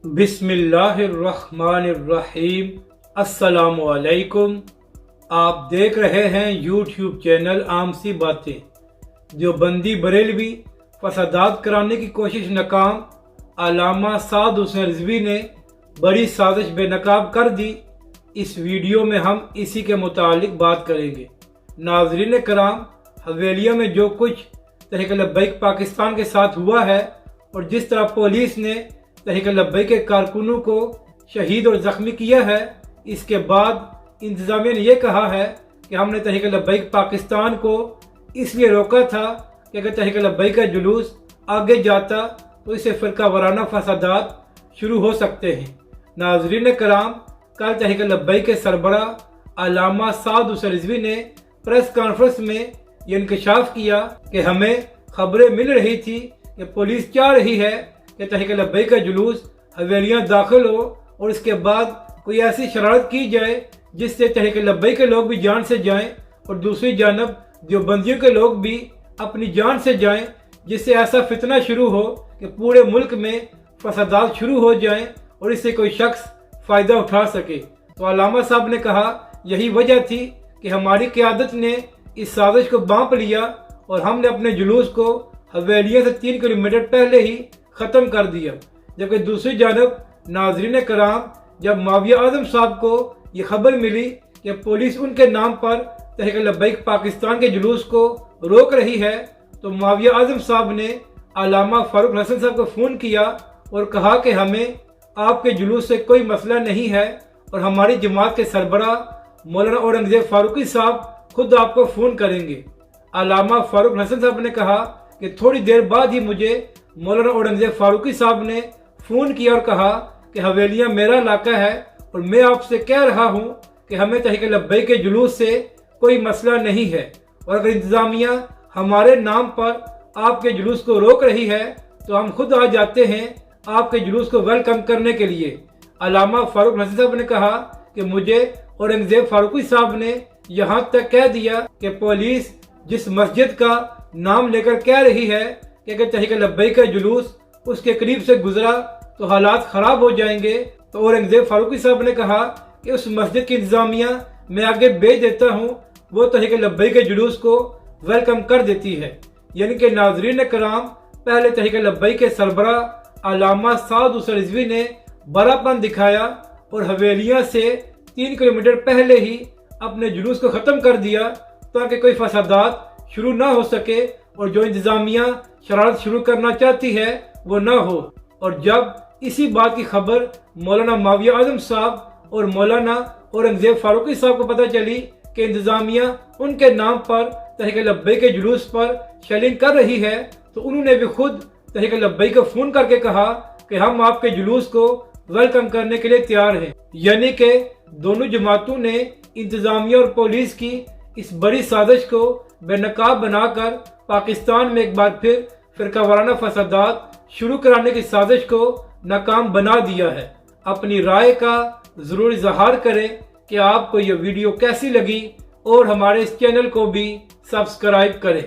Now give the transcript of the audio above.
بسم اللہ الرحمن الرحیم۔ السلام علیکم۔ آپ دیکھ رہے ہیں یوٹیوب چینل عام سی باتیں۔ دیوبندی بریلوی فسادات کرانے کی کوشش ناکام، علامہ سعد حسین رضوی نے بڑی سازش بے نقاب کر دی۔ اس ویڈیو میں ہم اسی کے متعلق بات کریں گے۔ ناظرین کرام، حویلیہ میں جو کچھ تحریک لبیک پاکستان کے ساتھ ہوا ہے اور جس طرح پولیس نے تحریک لبیک کے کارکنوں کو شہید اور زخمی کیا ہے، اس کے بعد انتظامیہ نے یہ کہا ہے کہ ہم نے تحریک لبیک پاکستان کو اس لیے روکا تھا کہ اگر تحریک لبیک کا جلوس آگے جاتا تو اس سے فرقہ وارانہ فسادات شروع ہو سکتے ہیں۔ ناظرین کرام، کل تحریک لبیک کے سربراہ علامہ سعد حسین رضوی نے پریس کانفرنس میں یہ انکشاف کیا کہ ہمیں خبریں مل رہی تھی کہ پولیس چاہ رہی ہے کہ تحریک لبیک کا جلوس حویلیاں داخل ہو اور اس کے بعد کوئی ایسی شرارت کی جائے جس سے تحریک لبیک کے لوگ بھی جان سے جائیں اور دوسری جانب دیوبندیوں کے لوگ بھی اپنی جان سے جائیں، جس سے ایسا فتنہ شروع ہو کہ پورے ملک میں فسادات شروع ہو جائیں اور اس سے کوئی شخص فائدہ اٹھا سکے۔ تو علامہ صاحب نے کہا یہی وجہ تھی کہ ہماری قیادت نے اس سازش کو بانپ لیا اور ہم نے اپنے جلوس کو حویلیہ سے 3 کلومیٹر پہلے ہی ختم کر دیا۔ جبکہ دوسری جانب ناظرین کرام، جب معاویہ اعظم صاحب کو یہ خبر ملی کہ پولیس ان کے نام پر تحریک لبیک پاکستان کے جلوس کو روک رہی ہے، تو معاویہ اعظم صاحب نے علامہ فاروق حسن صاحب کو فون کیا اور کہا کہ ہمیں آپ کے جلوس سے کوئی مسئلہ نہیں ہے اور ہماری جماعت کے سربراہ مولانا اورنگزیب فاروقی صاحب خود آپ کو فون کریں گے۔ علامہ فاروق حسن صاحب نے کہا کہ تھوڑی دیر بعد ہی مجھے مولانا اورنگزیب فاروقی صاحب نے فون کیا اور کہا کہ حویلیہ میرا علاقہ ہے اور میں آپ سے کہہ رہا ہوں کہ ہمیں تحریک لبیک کے جلوس سے کوئی مسئلہ نہیں ہے، اور اگر انتظامیہ ہمارے نام پر آپ کے جلوس کو روک رہی ہے تو ہم خود آ جاتے ہیں آپ کے جلوس کو ویلکم کرنے کے لیے۔ علامہ فاروق حسن صاحب نے کہا کہ مجھے اورنگزیب فاروقی صاحب نے یہاں تک کہہ دیا کہ پولیس جس مسجد کا نام لے کر کہہ رہی ہے کہ اگر تحریک لبیک کا جلوس اس کے قریب سے گزرا تو حالات خراب ہو جائیں گے، تو اورنگزیب فاروقی صاحب نے کہا کہ اس مسجد کی انتظامیہ میں آگے بھیج دیتا ہوں، وہ تحریک لبیک کے جلوس کو ویلکم کر دیتی ہے۔ یعنی کہ ناظرین کرام، پہلے تحریک لبیک کے سربراہ علامہ سعد حسین رضوی نے بڑا پن دکھایا اور حویلیہ سے 3 کلومیٹر پہلے ہی اپنے جلوس کو ختم کر دیا تاکہ کوئی فسادات شروع نہ ہو سکے اور جو انتظامیہ شرارت شروع کرنا چاہتی ہے وہ نہ ہو۔ اور جب اسی بات کی خبر مولانا معاویہ اعظم صاحب اور مولانا اورنگزیب فاروقی صاحب کو پتہ چلی کہ انتظامیہ ان کے نام پر تحریک لبیک کے جلوس پر شیلنگ کر رہی ہے، تو انہوں نے بھی خود تحریک لبیک کو فون کر کے کہا کہ ہم آپ کے جلوس کو ویلکم کرنے کے لیے تیار ہیں۔ یعنی کہ دونوں جماعتوں نے انتظامیہ اور پولیس کی اس بڑی سازش کو بے نقاب بنا کر پاکستان میں ایک بار پھر فرقہ وارانہ فسادات شروع کرانے کی سازش کو ناکام بنا دیا ہے۔ اپنی رائے کا ضرور اظہار کریں کہ آپ کو یہ ویڈیو کیسی لگی اور ہمارے اس چینل کو بھی سبسکرائب کریں۔